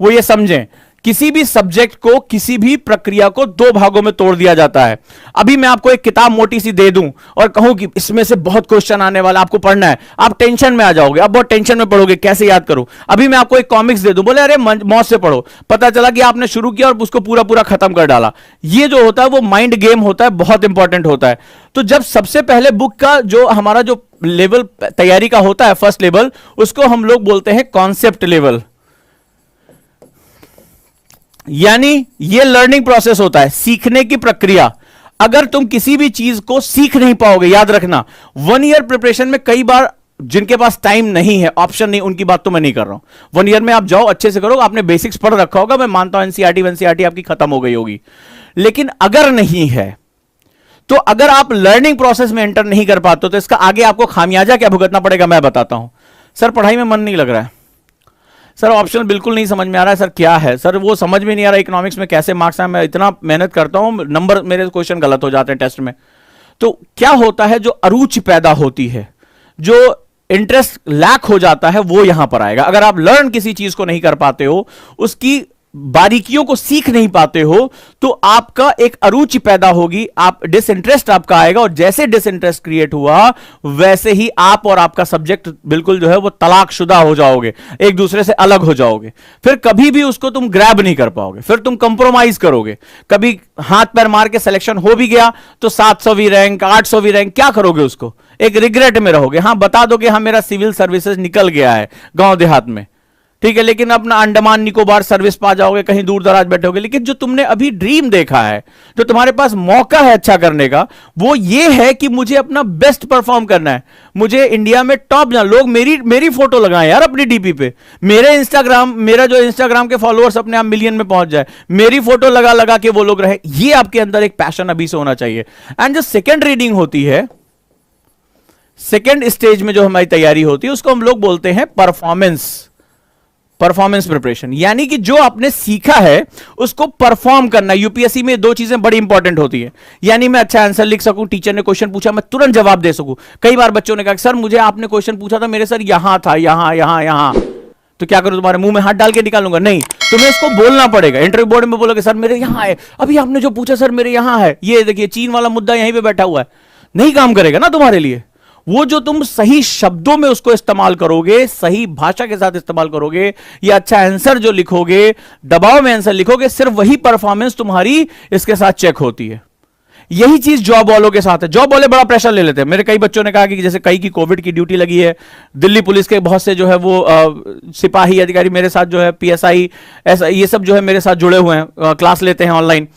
वो ये समझें, किसी भी सब्जेक्ट को, किसी भी प्रक्रिया को 2 भागों में तोड़ दिया जाता है। अभी मैं आपको एक किताब मोटी सी दे दूं और कहूं कि इसमें से बहुत क्वेश्चन आने वाला, आपको पढ़ना है, आप टेंशन में आ जाओगे, आप बहुत टेंशन में पढ़ोगे, कैसे याद करूं। अभी मैं आपको एक कॉमिक्स दे दूं, बोले अरे मौज से पढ़ो, पता चला कि आपने शुरू किया और उसको पूरा पूरा खत्म कर डाला। ये जो होता है वो माइंड गेम होता है, बहुत इंपॉर्टेंट होता है। तो जब सबसे पहले बुक का जो हमारा जो लेवल तैयारी का होता है, फर्स्ट लेवल, उसको हम लोग बोलते हैं कॉन्सेप्ट लेवल। यानी ये लर्निंग प्रोसेस होता है, सीखने की प्रक्रिया। अगर तुम किसी भी चीज को सीख नहीं पाओगे, याद रखना, 1 ईयर प्रिपरेशन में कई बार जिनके पास टाइम नहीं है, ऑप्शन नहीं, उनकी बात तो मैं नहीं कर रहा हूं। 1 ईयर में आप जाओ, अच्छे से करो, आपने बेसिक्स पढ़ रखा होगा, मैं मानता हूं एनसीईआरटी आपकी खत्म हो गई होगी। लेकिन अगर नहीं है तो अगर आप लर्निंग प्रोसेस में एंटर नहीं कर पाते तो इसका आगे आपको खामियाजा क्या भुगतना पड़ेगा, मैं बताता हूं। सर पढ़ाई में मन नहीं लग रहा है, सर ऑप्शनल बिल्कुल नहीं समझ में आ रहा है, सर क्या है, सर वो समझ में नहीं आ रहा इकोनॉमिक्स में कैसे मार्क्स आए, मैं इतना मेहनत करता हूं, नंबर मेरे क्वेश्चन गलत हो जाते हैं टेस्ट में। तो क्या होता है, जो अरुचि पैदा होती है, जो इंटरेस्ट लैक हो जाता है, वो यहां पर आएगा। अगर आप लर्न किसी चीज को नहीं कर पाते हो, उसकी बारीकियों को सीख नहीं पाते हो, तो आपका एक अरुचि पैदा होगी, आप डिसइंटरेस्ट आपका आएगा, और जैसे डिसइंटरेस्ट क्रिएट हुआ वैसे ही आप और आपका सब्जेक्ट बिल्कुल जो है वो तलाकशुदा हो जाओगे, एक दूसरे से अलग हो जाओगे। फिर कभी भी उसको तुम ग्रैब नहीं कर पाओगे, फिर तुम कंप्रोमाइज करोगे। कभी हाथ पैर मार के सिलेक्शन हो भी गया तो 700वीं रैंक, 800वीं रैंक, क्या करोगे उसको, एक रिग्रेट में रहोगे। हाँ बता दोगे हाँ मेरा सिविल सर्विसेज निकल गया है गांव देहात में, ठीक है, लेकिन अपना अंडमान निकोबार सर्विस पा जाओगे, कहीं दूर दराज बैठोगे। लेकिन जो तुमने अभी ड्रीम देखा है, जो तुम्हारे पास मौका है अच्छा करने का, वो ये है कि मुझे अपना बेस्ट परफॉर्म करना है, मुझे इंडिया में टॉप जाना। लोग मेरी फोटो लगाएं यार अपनी डीपी पे, मेरा जो इंस्टाग्राम के फॉलोअर्स अपने आप मिलियन में पहुंच जाए, मेरी फोटो लगा लगा के वो लोग रहे। ये आपके अंदर एक पैशन अभी से होना चाहिए। एंड जो सेकेंड रीडिंग होती है, सेकेंड स्टेज में जो हमारी तैयारी होती है, उसको हम लोग बोलते हैं परफॉर्मेंस। परफॉर्मेंस प्रिपरेशन, यानी कि जो आपने सीखा है उसको परफॉर्म करना। यूपीएससी में दो चीजें बड़ी इंपॉर्टेंट होती है, यानी मैं अच्छा आंसर लिख सकूं, टीचर ने क्वेश्चन पूछा मैं तुरंत जवाब दे सकूं। कई बार बच्चों ने कहा सर मुझे आपने क्वेश्चन पूछा था, मेरे सर यहां था, यहां यहां यहां, तो क्या करूं, तुम्हारे मुंह में हाथ डाल के निकालूंगा? नहीं, तुम्हें इसको बोलना पड़ेगा। इंटरव्यू बोर्ड में बोलोगे सर मेरे यहां है, अभी आपने जो पूछा सर मेरे यहां है, ये देखिए चीन वाला मुद्दा यहीं पे बैठा हुआ है, नहीं काम करेगा ना तुम्हारे लिए। वो जो तुम सही शब्दों में उसको इस्तेमाल करोगे, सही भाषा के साथ इस्तेमाल करोगे, या अच्छा आंसर जो लिखोगे, दबाव में आंसर लिखोगे, सिर्फ वही परफॉर्मेंस तुम्हारी इसके साथ चेक होती है। यही चीज जॉब वालों के साथ है। जॉब वाले बड़ा प्रेशर ले लेते हैं। मेरे कई बच्चों ने कहा कि जैसे कई की कोविड की ड्यूटी लगी है, दिल्ली पुलिस के बहुत से जो है वो सिपाही अधिकारी मेरे साथ जो है, पीएसआई ऐसा ये सब जो है मेरे साथ जुड़े हुए हैं, क्लास लेते हैं ऑनलाइन,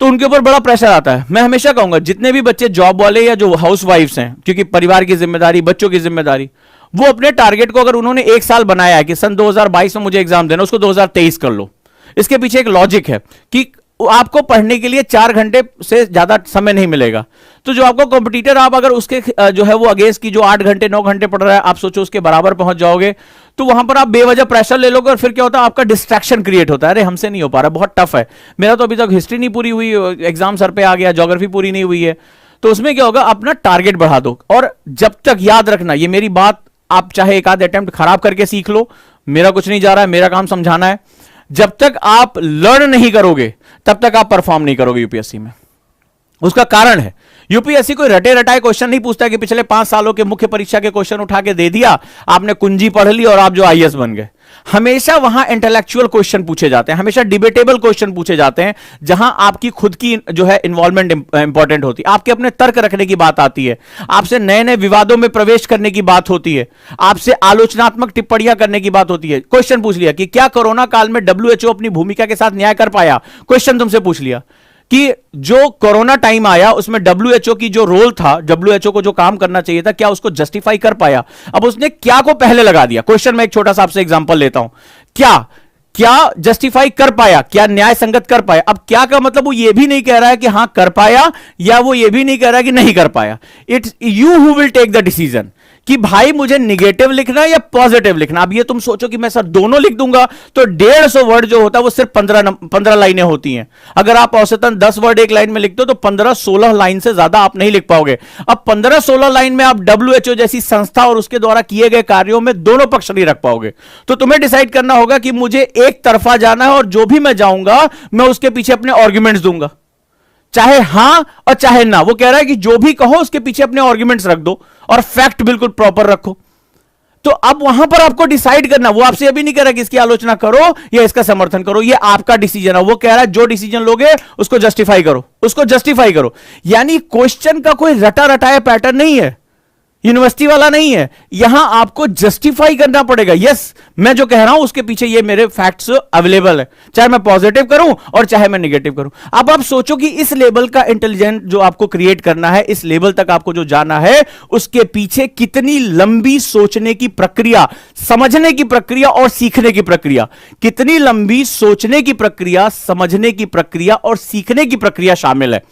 तो उनके ऊपर बड़ा प्रेशर आता है। मैं हमेशा कहूंगा जितने भी बच्चे जॉब वाले या जो हाउस वाइफ्स हैं, क्योंकि परिवार की जिम्मेदारी, बच्चों की जिम्मेदारी, वो अपने टारगेट को अगर उन्होंने एक साल बनाया है कि सन 2022 में मुझे एग्जाम देना, उसको 2023 कर लो। इसके पीछे एक लॉजिक है कि आपको पढ़ने के लिए 4 घंटे से ज्यादा समय नहीं मिलेगा। तो जो आपको कॉम्पिटिटर, आप अगर उसके जो है वो अगेंस्ट की जो 8 घंटे 9 घंटे पढ़ रहा है, आप सोचो उसके बराबर पहुंच जाओगे, तो वहां पर आप बेवजह प्रेशर ले लोगे और फिर क्या होता है, आपका डिस्ट्रैक्शन क्रिएट होता है। अरे हमसे नहीं हो पा रहा, बहुत टफ है, मेरा तो अभी तक हिस्ट्री नहीं पूरी हुई, एग्जाम सर पे आ गया, ज्योग्राफी पूरी नहीं हुई है। तो उसमें क्या होगा, अपना टारगेट बढ़ा दो। और जब तक याद रखना, ये मेरी बात, आप चाहे एक आध अटेम्प्ट खराब करके सीख लो, मेरा कुछ नहीं जा रहा है, मेरा काम समझाना है। जब तक आप लर्न नहीं करोगे तब तक आप परफॉर्म नहीं करोगे यूपीएससी में। उसका कारण है, यूपीएससी कोई रटे रटाए क्वेश्चन नहीं पूछता कि पिछले 5 सालों के मुख्य परीक्षा के क्वेश्चन उठा के दे दिया, आपने कुंजी पढ़ ली और आप जो आईएएस बन गए। हमेशा वहां इंटेलेक्चुअल क्वेश्चन पूछे जाते हैं, हमेशा डिबेटेबल क्वेश्चन पूछे जाते हैं, जहां आपकी खुद की जो है इन्वॉल्वमेंट इंपॉर्टेंट होती है, आपके अपने तर्क रखने की बात आती है, आपसे नए नए विवादों में प्रवेश करने की बात होती है, आपसे आलोचनात्मक टिप्पणियां करने की बात होती है। क्वेश्चन पूछ लिया कि क्या कोरोना काल में डब्ल्यूएचओ अपनी भूमिका के साथ न्याय कर पाया, क्वेश्चन तुमसे पूछ लिया कि जो कोरोना टाइम आया उसमें डब्ल्यूएचओ की जो रोल था, डब्ल्यूएचओ को जो काम करना चाहिए था, क्या उसको जस्टिफाई कर पाया? अब उसने क्या को पहले लगा दिया। क्वेश्चन में एक छोटा सा आपसे एग्जांपल लेता हूं, क्या जस्टिफाई कर पाया, क्या न्याय संगत कर पाया? अब क्या का मतलब, वो ये भी नहीं कह रहा है कि हां कर पाया, या वो ये भी नहीं कह रहा है कि नहीं कर पाया। It's you who will take the decision कि भाई मुझे निगेटिव लिखना या पॉजिटिव लिखना। अब ये तुम सोचो कि मैं सर दोनों लिख दूंगा, तो 150 वर्ड जो होता है वो सिर्फ 15 लाइनें होती हैं। अगर आप औसतन 10 वर्ड एक लाइन में लिखते हो तो 15-16 लाइन से ज्यादा आप नहीं लिख पाओगे। अब 15-16 लाइन में आप डब्ल्यूएचओ जैसी संस्था और उसके द्वारा किए गए कार्यों में दोनों पक्ष नहीं रख पाओगे। तो तुम्हें डिसाइड करना होगा कि मुझे एक तरफा जाना है, और जो भी मैं जाऊंगा मैं उसके पीछे अपने आर्ग्यूमेंट्स दूंगा, चाहे हां और चाहे ना। वो कह रहा है कि जो भी कहो उसके पीछे अपने आर्ग्यूमेंट्स रख दो और फैक्ट बिल्कुल प्रॉपर रखो। तो अब वहां पर आपको डिसाइड करना, वो आपसे अभी नहीं कह रहा कि इसकी आलोचना करो या इसका समर्थन करो, ये आपका डिसीजन है। वो कह रहा है जो डिसीजन लोगे उसको जस्टिफाई करो, उसको जस्टिफाई करो। यानी क्वेश्चन का कोई रटा रटाया पैटर्न नहीं है, यूनिवर्सिटी वाला नहीं है, यहां आपको जस्टिफाई करना पड़ेगा। यस, मैं जो कह रहा हूं उसके पीछे ये मेरे फैक्ट्स अवेलेबल है, चाहे मैं पॉजिटिव करूं और चाहे मैं नेगेटिव करूं। अब आप सोचो कि इस लेवल का इंटेलिजेंट जो आपको क्रिएट करना है, इस लेवल तक आपको जो जाना है, उसके पीछे कितनी लंबी सोचने की प्रक्रिया, समझने की प्रक्रिया और सीखने की प्रक्रिया, कितनी लंबी सोचने की प्रक्रिया, समझने की प्रक्रिया और सीखने की प्रक्रिया शामिल है।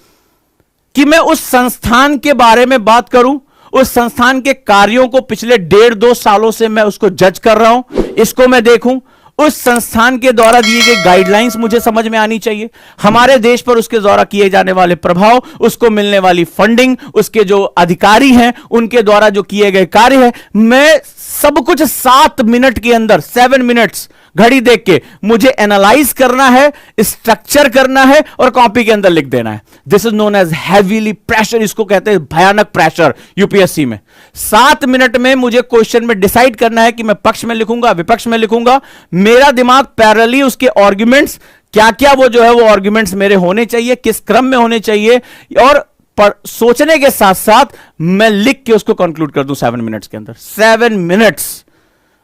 कि मैं उस संस्थान के बारे में बात करूं, उस संस्थान के कार्यों को पिछले 1.5-2 सालों से मैं उसको जज कर रहा हूं, इसको मैं देखूं, उस संस्थान के द्वारा दिए गए गाइडलाइंस मुझे समझ में आनी चाहिए, हमारे देश पर उसके द्वारा किए जाने वाले प्रभाव, उसको मिलने वाली फंडिंग, उसके जो अधिकारी हैं उनके द्वारा जो किए गए कार्य है, मैं सब कुछ 7 मिनट के अंदर, 7 मिनट्स घड़ी देख के मुझे एनालाइज करना है, स्ट्रक्चर करना है और कॉपी के अंदर लिख देना है। This is known as heavily pressure, इसको कहते हैं भयानक प्रेशर यूपीएससी में। 7 मिनट में मुझे क्वेश्चन में डिसाइड करना है कि मैं पक्ष में लिखूंगा, विपक्ष में लिखूंगा। मेरा दिमाग पैरेलली उसके आर्ग्यूमेंट्स, क्या क्या वो जो है वो आर्ग्यूमेंट्स मेरे होने चाहिए, किस क्रम में होने चाहिए, और पर सोचने के साथ साथ मैं लिख के उसको कंक्लूड कर दूं 7 मिनट्स के अंदर। 7 मिनट्स,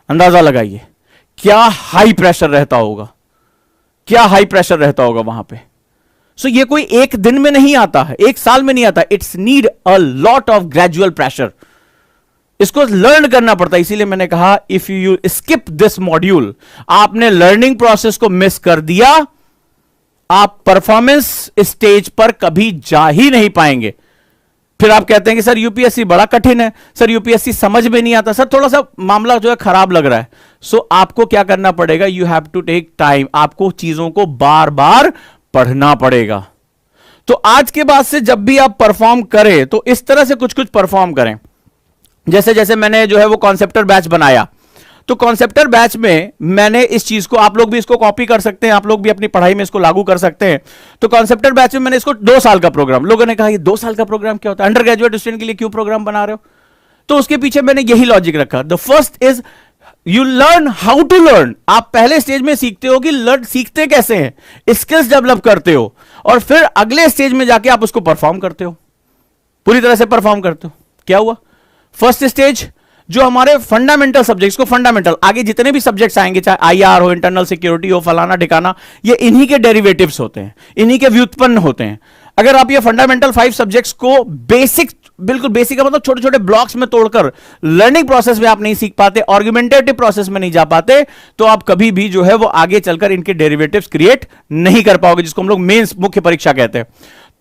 अंदाजा लगाइए क्या हाई प्रेशर रहता होगा, क्या हाई प्रेशर रहता होगा वहां पे। सो ये कोई एक दिन में नहीं आता है, एक साल में नहीं आता। It's need a lot of gradual pressure, इसको लर्न करना पड़ता है। इसीलिए मैंने कहा if you skip this module, आपने लर्निंग प्रोसेस को मिस कर दिया, आप परफॉर्मेंस स्टेज पर कभी जा ही नहीं पाएंगे। फिर आप कहते हैं कि सर यूपीएससी बड़ा कठिन है, सर यूपीएससी समझ में नहीं आता, सर थोड़ा सा मामला जो है खराब लग रहा है। सो आपको क्या करना पड़ेगा, you have to take time, आपको चीजों को बार बार पढ़ना पड़ेगा। तो आज के बाद से जब भी आप परफॉर्म करें तो इस तरह से कुछ कुछ परफॉर्म करें। जैसे जैसे मैंने जो है वो कॉन्सेप्टर बैच बनाया, तो कॉन्सेप्टर बैच में मैंने इस चीज को, आप लोग भी इसको कॉपी कर सकते हैं, आप लोग भी अपनी पढ़ाई में इसको लागू कर सकते हैं। तो कॉन्सेप्टर बैच में मैंने इसको 2 साल का प्रोग्राम, लोगों ने कहा ये 2 साल का प्रोग्राम क्या होता है, अंडर ग्रेजुएट स्टूडेंट के लिए क्यों प्रोग्राम बना रहे हो? तो उसके पीछे मैंने यही लॉजिक रखा। The first is you learn how to learn. आप पहले स्टेज में सीखते हो कि लर्न सीखते कैसे हैं, स्किल्स डेवलप करते हो, और फिर अगले स्टेज में जाके आप उसको परफॉर्म करते हो, पूरी तरह से परफॉर्म करते हो। क्या हुआ? फर्स्ट स्टेज जो हमारे फंडामेंटल सब्जेक्ट्स को, फंडामेंटल आगे जितने भी सब्जेक्ट्स आएंगे, चाहे आईआर हो, इंटरनल सिक्योरिटी हो, फलाना ठिकाना, ये इन्हीं के डेरिवेटिव्स होते हैं, इन्हीं के व्युत्पन्न होते हैं। अगर आप ये फंडामेंटल 5 सब्जेक्ट्स को बेसिक, बिल्कुल बेसिक का मतलब छोटे छोटे ब्लॉक्स में तोड़कर लर्निंग प्रोसेस में आप नहीं सीख पाते, आर्गुमेंटेटिव प्रोसेस में नहीं जा पाते, तो आप कभी भी जो है वो आगे चलकर इनके डेरिवेटिव्स क्रिएट नहीं कर पाओगे, जिसको हम लोग मेंस मुख्य परीक्षा कहते हैं।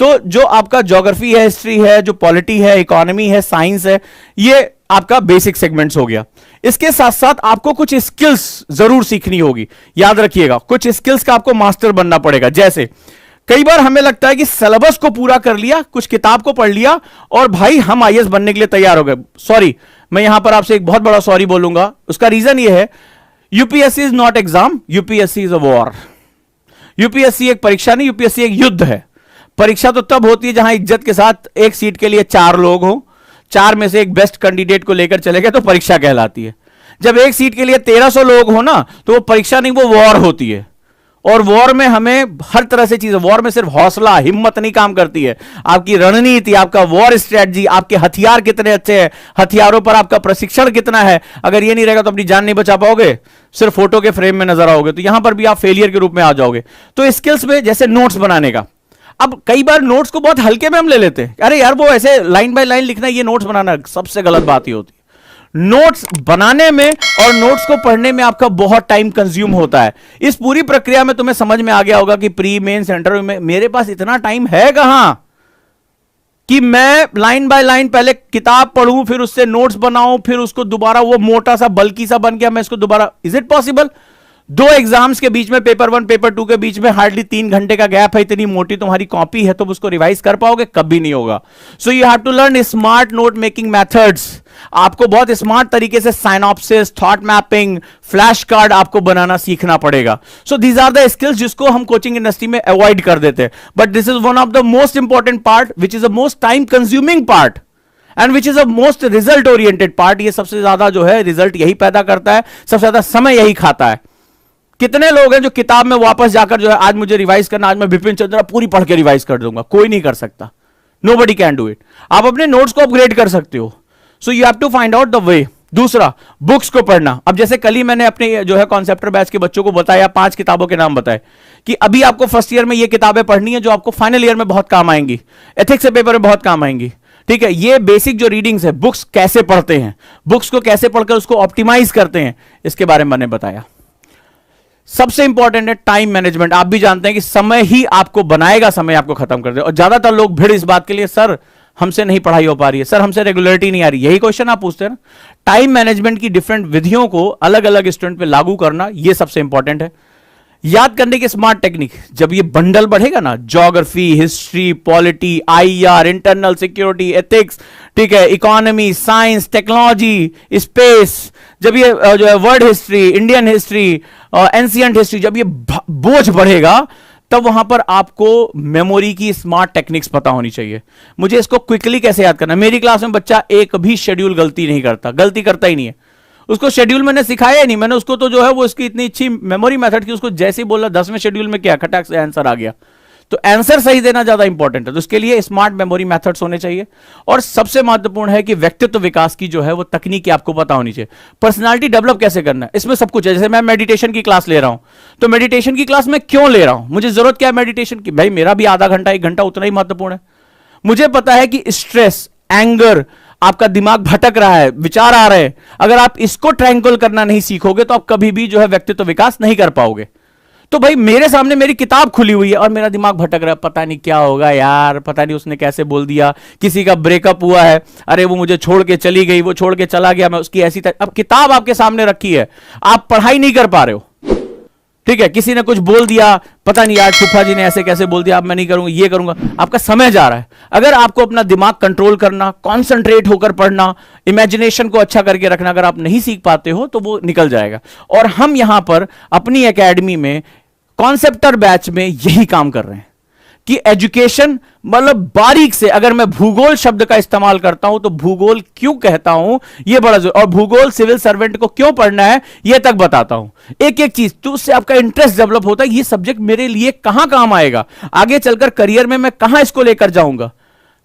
तो जो आपका ज्योग्राफी है, हिस्ट्री है, जो पॉलिटी है, इकोनॉमी है, साइंस है, ये आपका बेसिक सेगमेंट्स हो गया। इसके साथ साथ आपको कुछ स्किल्स जरूर सीखनी होगी, याद रखिएगा, कुछ स्किल्स का आपको मास्टर बनना पड़ेगा। जैसे कई बार हमें लगता है कि सिलेबस को पूरा कर लिया, कुछ किताब को पढ़ लिया और भाई हम आईएएस बनने के लिए तैयार हो गए। सॉरी, मैं यहां पर आपसे एक बहुत बड़ा सॉरी बोलूंगा। उसका रीजन यह है, UPSC is not exam, UPSC is a war. UPSC एक परीक्षा नहीं, यूपीएससी एक युद्ध है। परीक्षा तो तब होती है जहां इज्जत के साथ एक सीट के लिए 4 लोग हो, 4 में से एक बेस्ट कैंडिडेट को लेकर चले गए तो परीक्षा कहलाती है। जब एक सीट के लिए 1300 लोग हो ना, तो वो परीक्षा नहीं, वो वॉर होती है। और वॉर में हमें हर तरह से चीजें, वॉर में सिर्फ हौसला, हिम्मत नहीं काम करती है, आपकी रणनीति, आपका वॉर स्ट्रेटजी, आपके हथियार कितने अच्छे हैं, हथियारों पर आपका प्रशिक्षण कितना है। अगर ये नहीं रहेगा तो अपनी जान नहीं बचा पाओगे, सिर्फ फोटो के फ्रेम में नजर आओगे, तो यहां पर भी आप फेलियर के रूप में आ जाओगे। तो स्किल्स में जैसे नोट्स बनाने का, अब कई बार नोट्स को बहुत हल्के में हम ले लेते हैं, अरे यार वो ऐसे लाइन बाय लाइन लिखना, ये नोट्स बनाना, सबसे गलत बात ही होती है। नोट्स बनाने में और नोट्स को पढ़ने में आपका बहुत टाइम कंज्यूम होता है। इस पूरी प्रक्रिया में तुम्हें समझ में आ गया होगा कि प्री मेन सेंटर में मेरे पास इतना टाइम है कहां कि मैं लाइन बाय लाइन पहले किताब पढ़ूं, फिर उससे नोट्स बनाऊं, फिर उसको दोबारा वो मोटा सा बल्कि सा बन गया, मैं इसको दोबारा, इज इट पॉसिबल? 2 एग्जाम्स के बीच में, पेपर 1 पेपर 2 के बीच में हार्डली 3 घंटे का गैप है, इतनी मोटी तुम्हारी कॉपी है, तो उसको रिवाइज कर पाओगे? कभी नहीं होगा। So you have to learn smart note making methods. आपको बहुत स्मार्ट तरीके से synopsis, thought mapping, flash card आपको बनाना सीखना पड़ेगा। So these are the skills जिसको हम कोचिंग इंडस्ट्री में अवॉइड कर देते हैं, but this is one of the most important part, which is the most time consuming part and which is a most result oriented part. ये सबसे ज्यादा जो है रिजल्ट यही पैदा करता है, सबसे ज्यादा समय यही खाता है। कितने लोग हैं जो किताब में वापस जाकर जो है आज मुझे रिवाइज करना, आज मैं बिपिन चंद्रा पूरी पढ़ के रिवाइज कर दूंगा? कोई नहीं कर सकता, नोबडी कैन डू इट। आप अपने नोट्स को अपग्रेड कर सकते हो, so you have to find out the way. दूसरा, बुक्स को पढ़ना। अब जैसे कल ही मैंने अपने जो है कॉन्सेप्टर बैच के बच्चों को बताया, 5 किताबों के नाम बताए कि अभी आपको फर्स्ट ईयर में ये किताबें पढ़नी है जो आपको फाइनल ईयर में बहुत काम आएंगी, एथिक्स के पेपर में बहुत काम आएंगी। ठीक है, ये बेसिक जो रीडिंग्स है, बुक्स कैसे पढ़ते हैं, बुक्स को कैसे पढ़कर उसको ऑप्टिमाइज करते हैं, इसके बारे में मैंने बताया। सबसे इंपॉर्टेंट है टाइम मैनेजमेंट। आप भी जानते हैं कि समय ही आपको बनाएगा, समय आपको खत्म कर दे। और ज्यादातर लोग भिड़ इस बात के लिए, सर हमसे नहीं पढ़ाई हो पा रही है, सर हमसे रेगुलरिटी नहीं आ रही, यही क्वेश्चन आप पूछते हैं ना। टाइम मैनेजमेंट की डिफरेंट विधियों को अलग अलग स्टूडेंट पे लागू करना, यह सबसे इंपॉर्टेंट है। याद करने की स्मार्ट टेक्निक, जब ये बंडल बढ़ेगा ना, geography, history, polity, IR, internal security, ethics, ठीक है, इकोनॉमी, साइंस, टेक्नोलॉजी, स्पेस, जब ये जो है world history, Indian history, ancient history, जब ये बोझ बढ़ेगा, तब वहां पर आपको मेमोरी की स्मार्ट टेक्निक्स पता होनी चाहिए। मुझे इसको क्विकली कैसे याद करना। मेरी क्लास में बच्चा एक भी शेड्यूल गलती नहीं करता, गलती करता ही नहीं है। उसको शेड्यूल मैंने सिखाया ही नहीं, मैंने उसको तो जो है वो इसकी इतनी अच्छी मेमोरी मेथड की, उसको जैसे ही बोला 10वें शेड्यूल में क्या खटाक से आंसर आ गया। तो आंसर सही देना ज्यादा इंपॉर्टेंट है, तो उसके लिए स्मार्ट मेमोरी मेथड्स होने चाहिए। और सबसे महत्वपूर्ण है कि व्यक्तित्व विकास की जो है वो तकनीक आपको पता होनी चाहिए। पर्सनालिटी डेवलप कैसे करना है, इसमें सब कुछ है। जैसे मैं मेडिटेशन की क्लास ले रहा हूं, तो मेडिटेशन की क्लास मैं क्यों ले रहा हूं, मुझे जरूरत क्या है मेडिटेशन की? भाई मेरा भी आधा घंटा 1 घंटा उतना ही महत्वपूर्ण है। मुझे पता है कि स्ट्रेस, एंगर, आपका दिमाग भटक रहा है, विचार आ रहे हैं, अगर आप इसको ट्रैंकुल करना नहीं सीखोगे तो आप कभी भी जो है व्यक्तित्व विकास नहीं कर पाओगे। तो भाई मेरे सामने मेरी किताब खुली हुई है और मेरा दिमाग भटक रहा है, पता नहीं क्या होगा यार, पता नहीं उसने कैसे बोल दिया, किसी का ब्रेकअप हुआ है, अरे वो मुझे छोड़ के चली गई, वो छोड़ के चला गया, मैं उसकी ऐसी अब किताब आपके सामने रखी है, आप पढ़ाई नहीं कर पा रहे हो, ठीक है, किसी ने कुछ बोल दिया, पता नहीं यार फूफा जी ने ऐसे कैसे बोल दिया, अब मैं नहीं करूंगा, ये करूंगा, आपका समय जा रहा है। अगर आपको अपना दिमाग कंट्रोल करना, कॉन्सेंट्रेट होकर पढ़ना, इमेजिनेशन को अच्छा करके रखना अगर आप नहीं सीख पाते हो तो वो निकल जाएगा। और हम यहां पर अपनी एकेडमी में कॉन्सेप्टर बैच में यही काम कर रहे हैं कि एजुकेशन मतलब बारीक से, अगर मैं भूगोल शब्द का इस्तेमाल करता हूं तो भूगोल क्यों कहता हूं यह बड़ा जरूरी, और भूगोल सिविल सर्वेंट को क्यों पढ़ना है यह तक बताता हूं, एक एक चीज, तो उससे आपका इंटरेस्ट डेवलप होता है, ये सब्जेक्ट मेरे लिए कहां काम आएगा, आगे चलकर करियर में मैं कहां इसको लेकर जाऊंगा,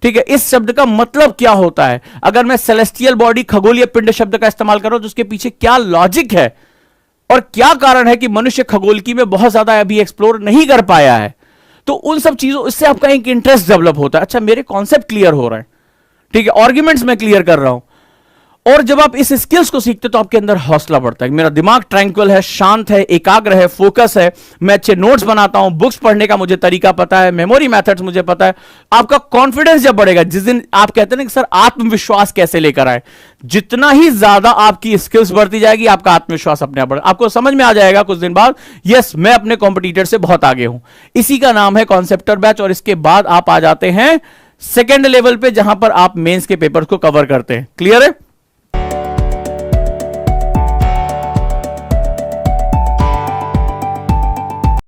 ठीक है, इस शब्द का मतलब क्या होता है, अगर मैं सेलेस्टियल बॉडी खगोलीय पिंड शब्द का इस्तेमाल कर रहा हूं तो उसके पीछे क्या लॉजिक है और क्या कारण है कि मनुष्य खगोलकी में बहुत ज्यादा अभी एक्सप्लोर नहीं कर पाया है। तो उन सब चीजों, इससे आपका एक इंटरेस्ट डेवलप होता है, अच्छा मेरे कॉन्सेप्ट क्लियर हो रहे हैं, ठीक है, आर्ग्यूमेंट्स में क्लियर कर रहा हूं, और जब आप इस स्किल्स को सीखते तो आपके अंदर हौसला बढ़ता है, मेरा दिमाग ट्रैंक्विल है, शांत है, एकाग्र है, फोकस है, मैं अच्छे नोट्स बनाता हूं, बुक्स पढ़ने का मुझे तरीका पता है, मेमोरी मेथड्स मुझे पता है। आपका कॉन्फिडेंस जब बढ़ेगा, जिस दिन आप कहते हैं ना कि सर आत्मविश्वास कैसे लेकर आए, जितना ही ज्यादा आपकी स्किल्स बढ़ती जाएगी आपका आत्मविश्वास अपने आप बढ़ेगा, आपको समझ में आ जाएगा कुछ दिन बाद, यस मैं अपने कॉम्पिटिटर से बहुत आगे हूं। इसी का नाम है कॉन्सेप्टर बैच। और इसके बाद आप आ जाते हैं सेकेंड लेवल पे, जहां पर आप मेंस के पेपर्स को कवर करते हैं। क्लियर है?